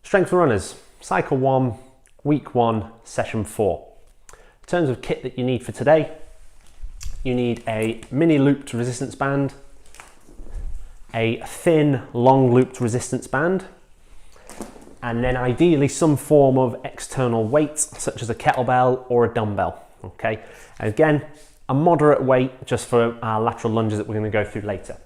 Strength for runners, cycle 1, week 1, session 4. In terms of kit that you need for today, you need a mini looped resistance band, a thin long looped resistance band, and then ideally some form of external weight such as a kettlebell or a dumbbell. Okay, and again, a moderate weight just for our lateral lunges that we're going to go through later.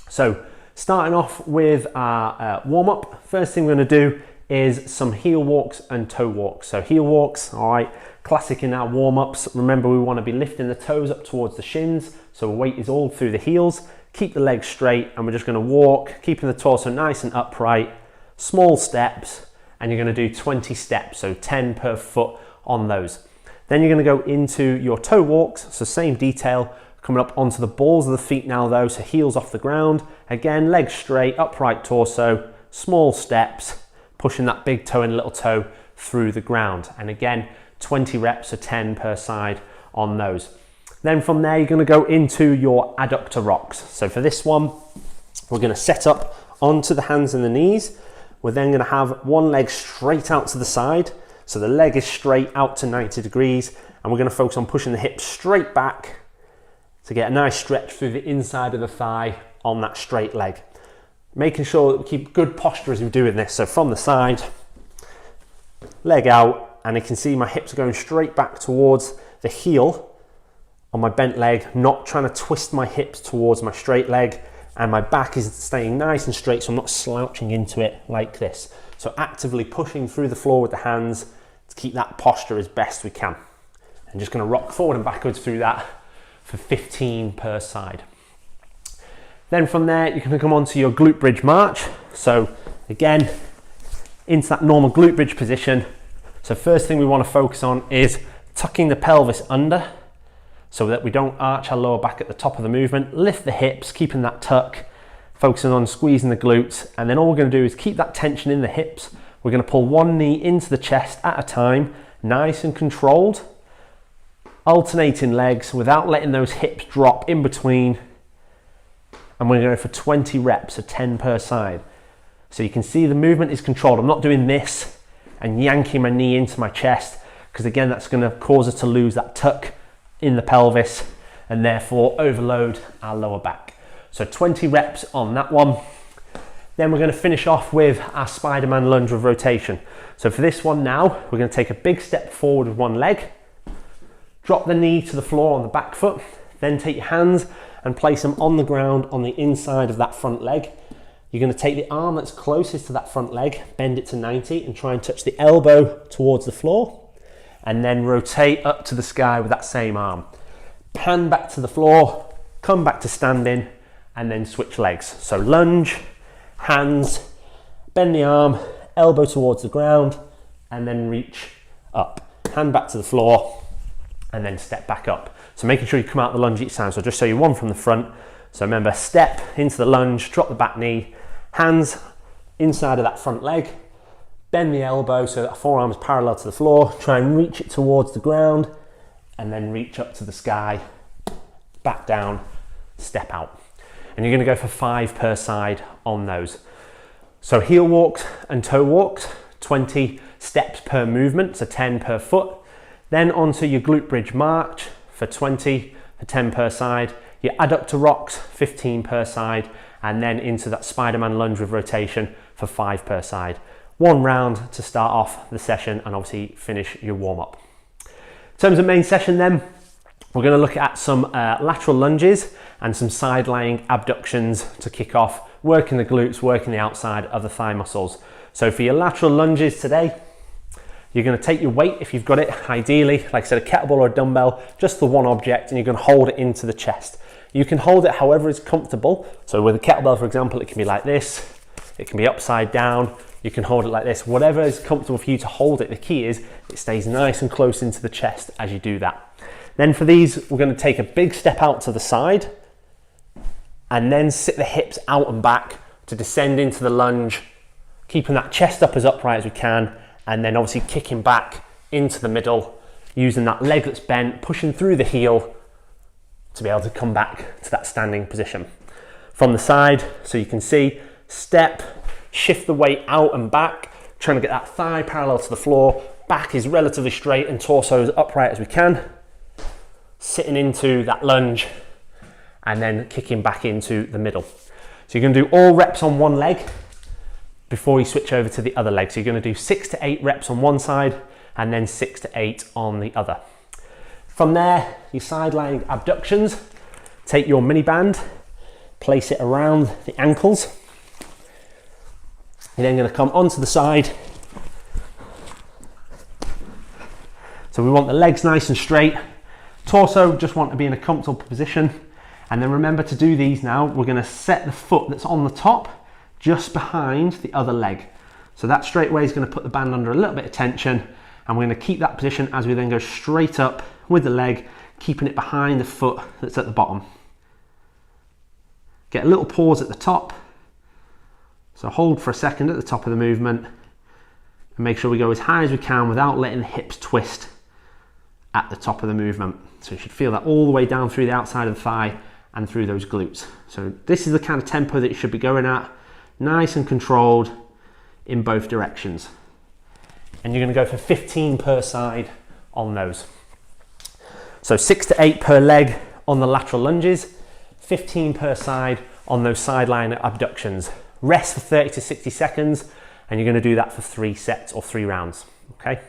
So starting off with our warm-up, first thing we're going to do is some heel walks and toe walks. So heel walks, all right, classic in our warm-ups. Remember, we want to be lifting the toes up towards the shins, so weight is all through the heels. Keep the legs straight, and we're just going to walk, keeping the torso nice and upright, small steps, and you're going to do 20 steps, so 10 per foot on those. Then you're going to go into your toe walks, so same detail, coming up onto the balls of the feet now though, so heels off the ground. Again, legs straight, upright torso, small steps, pushing that big toe and little toe through the ground. And again, 20 reps, so 10 per side on those. Then from there, you're going to go into your adductor rocks. So for this one, we're going to set up onto the hands and the knees. We're then going to have one leg straight out to the side. So the leg is straight out to 90 degrees, and we're going to focus on pushing the hips straight back to get a nice stretch through the inside of the thigh on that straight leg. Making sure that we keep good posture as we're doing this. So from the side, leg out, and you can see my hips are going straight back towards the heel on my bent leg, not trying to twist my hips towards my straight leg, and my back is staying nice and straight, so I'm not slouching into it like this. So actively pushing through the floor with the hands to keep that posture as best we can. And just going to rock forward and backwards through that for 15 per side. Then from there, you're going to come onto your glute bridge march. So again, into that normal glute bridge position. So first thing we want to focus on is tucking the pelvis under so that we don't arch our lower back at the top of the movement. Lift the hips, keeping that tuck, focusing on squeezing the glutes. And then all we're going to do is keep that tension in the hips. We're going to pull one knee into the chest at a time, nice and controlled, alternating legs without letting those hips drop in between. And we're going to go for 20 reps, so 10 per side. So you can see the movement is controlled. I'm not doing this and yanking my knee into my chest, because again, that's going to cause us to lose that tuck in the pelvis and therefore overload our lower back. So 20 reps on that one. Then we're going to finish off with our Spider-Man lunge with rotation. So for this one now, we're going to take a big step forward with one leg, drop the knee to the floor on the back foot, then take your hands and place them on the ground on the inside of that front leg. You're going to take the arm that's closest to that front leg, bend it to 90 and try and touch the elbow towards the floor, and then rotate up to the sky with that same arm. Hand back to the floor, come back to standing, and then switch legs. So lunge, hands, bend the arm, elbow towards the ground, and then reach up. Hand back to the floor, and then step back up. So making sure you come out the lunge each time. So I'll just show you one from the front. So remember, step into the lunge, drop the back knee, hands inside of that front leg, bend the elbow so that forearm is parallel to the floor, try and reach it towards the ground, and then reach up to the sky, back down, step out. And you're going to go for 5 per side on those. So heel walks and toe walks, 20 steps per movement, so 10 per foot. Then onto your glute bridge march for 20, for 10 per side. Your adductor rocks, 15 per side. And then into that Spider-Man lunge with rotation for 5 per side. One round to start off the session and obviously finish your warm-up. In terms of main session then, we're going to look at some lateral lunges and some side lying abductions to kick off, working the glutes, working the outside of the thigh muscles. So for your lateral lunges today, you're going to take your weight, if you've got it, ideally, like I said, a kettlebell or a dumbbell, just the one object, and you're going to hold it into the chest. You can hold it however is comfortable. So with a kettlebell, for example, it can be like this, it can be upside down, you can hold it like this, whatever is comfortable for you to hold it. The key is it stays nice and close into the chest as you do that. Then for these, we're going to take a big step out to the side and then sit the hips out and back to descend into the lunge, keeping that chest up as upright as we can, and then obviously kicking back into the middle, using that leg that's bent, pushing through the heel to be able to come back to that standing position. From the side, so you can see, step, shift the weight out and back, trying to get that thigh parallel to the floor, back is relatively straight and torso as upright as we can, sitting into that lunge and then kicking back into the middle. So you're going to do all reps on one leg before you switch over to the other leg. So you're going to do 6 to 8 reps on one side and then 6 to 8 on the other. From there, your side-lying abductions, take your mini band, place it around the ankles. You're then going to come onto the side. So we want the legs nice and straight. Torso, just want to be in a comfortable position. And then remember to do these now. We're going to set the foot that's on the top just behind the other leg. So that straight away is going to put the band under a little bit of tension. And we're going to keep that position as we then go straight up with the leg, keeping it behind the foot that's at the bottom. Get a little pause at the top. So hold for a second at the top of the movement and make sure we go as high as we can without letting the hips twist at the top of the movement. So you should feel that all the way down through the outside of the thigh and through those glutes. So this is the kind of tempo that you should be going at, nice and controlled in both directions. And you're going to go for 15 per side on those. So 6 to 8 per leg on the lateral lunges, 15 per side on those sideline abductions. Rest for 30 to 60 seconds, and you're going to do that for 3 sets or 3 rounds. Okay.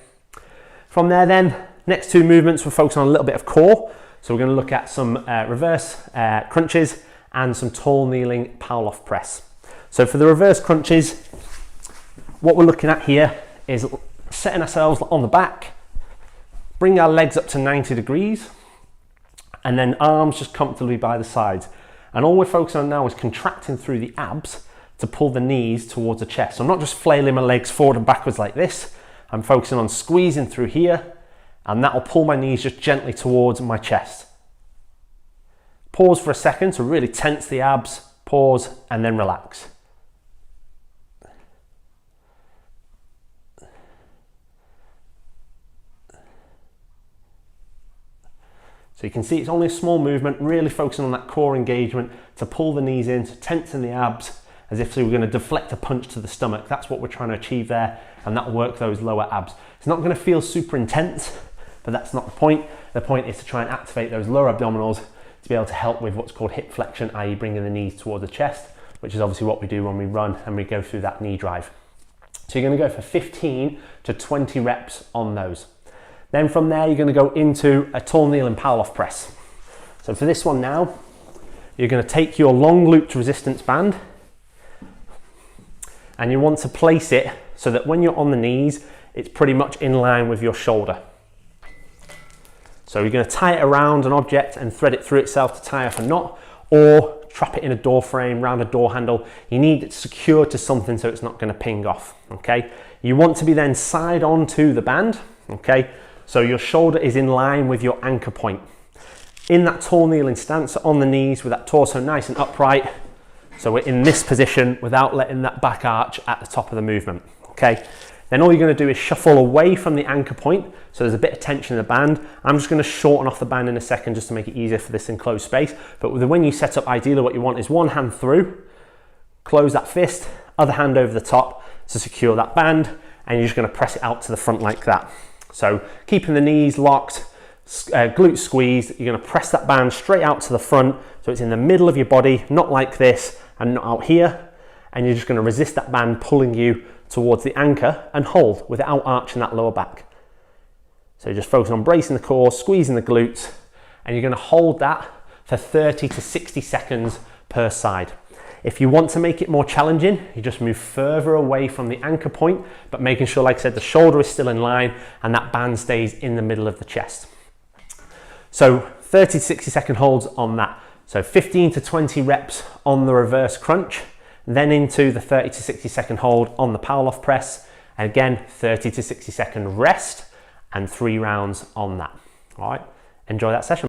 From there then, next 2 movements, we're focusing on a little bit of core. So we're going to look at some reverse crunches and some tall kneeling Pavlov press. So for the reverse crunches, what we're looking at here is setting ourselves on the back, bring our legs up to 90 degrees, and then arms just comfortably by the sides. And all we're focusing on now is contracting through the abs to pull the knees towards the chest. So I'm not just flailing my legs forward and backwards like this. I'm focusing on squeezing through here, and that will pull my knees just gently towards my chest. Pause for a second to really tense the abs, pause, and then relax. So you can see it's only a small movement, really focusing on that core engagement to pull the knees in, to tension the abs, as if we were going to deflect a punch to the stomach. That's what we're trying to achieve there, and that will work those lower abs. It's not going to feel super intense, but that's not the point. The point is to try and activate those lower abdominals to be able to help with what's called hip flexion, i.e. bringing the knees towards the chest, which is obviously what we do when we run and we go through that knee drive. So you're going to go for 15 to 20 reps on those. Then from there, you're going to go into a tall kneel and Pavlov press. So for this one now, you're going to take your long looped resistance band and you want to place it so that when you're on the knees, it's pretty much in line with your shoulder. So you're going to tie it around an object and thread it through itself to tie off a knot, or trap it in a door frame, round a door handle. You need it secured to something so it's not going to ping off, okay? You want to be then side on to the band, okay? So your shoulder is in line with your anchor point. In that tall kneeling stance, on the knees with that torso nice and upright. So we're in this position without letting that back arch at the top of the movement, okay? Then all you're going to do is shuffle away from the anchor point. So there's a bit of tension in the band. I'm just going to shorten off the band in a second just to make it easier for this enclosed space. But when you set up, ideally what you want is one hand through, close that fist, other hand over the top to secure that band, and you're just going to press it out to the front like that. So keeping the knees locked, glutes squeezed, you're going to press that band straight out to the front so it's in the middle of your body, not like this and not out here, and you're just going to resist that band pulling you towards the anchor and hold without arching that lower back. So just focus on bracing the core, squeezing the glutes, and you're going to hold that for 30 to 60 seconds per side. If you want to make it more challenging, you just move further away from the anchor point, but making sure, like I said, the shoulder is still in line and that band stays in the middle of the chest. So 30 to 60 second holds on that. So 15 to 20 reps on the reverse crunch, then into the 30 to 60 second hold on the Pavlov press, and again 30 to 60 second rest and 3 rounds on that. All right, enjoy that session.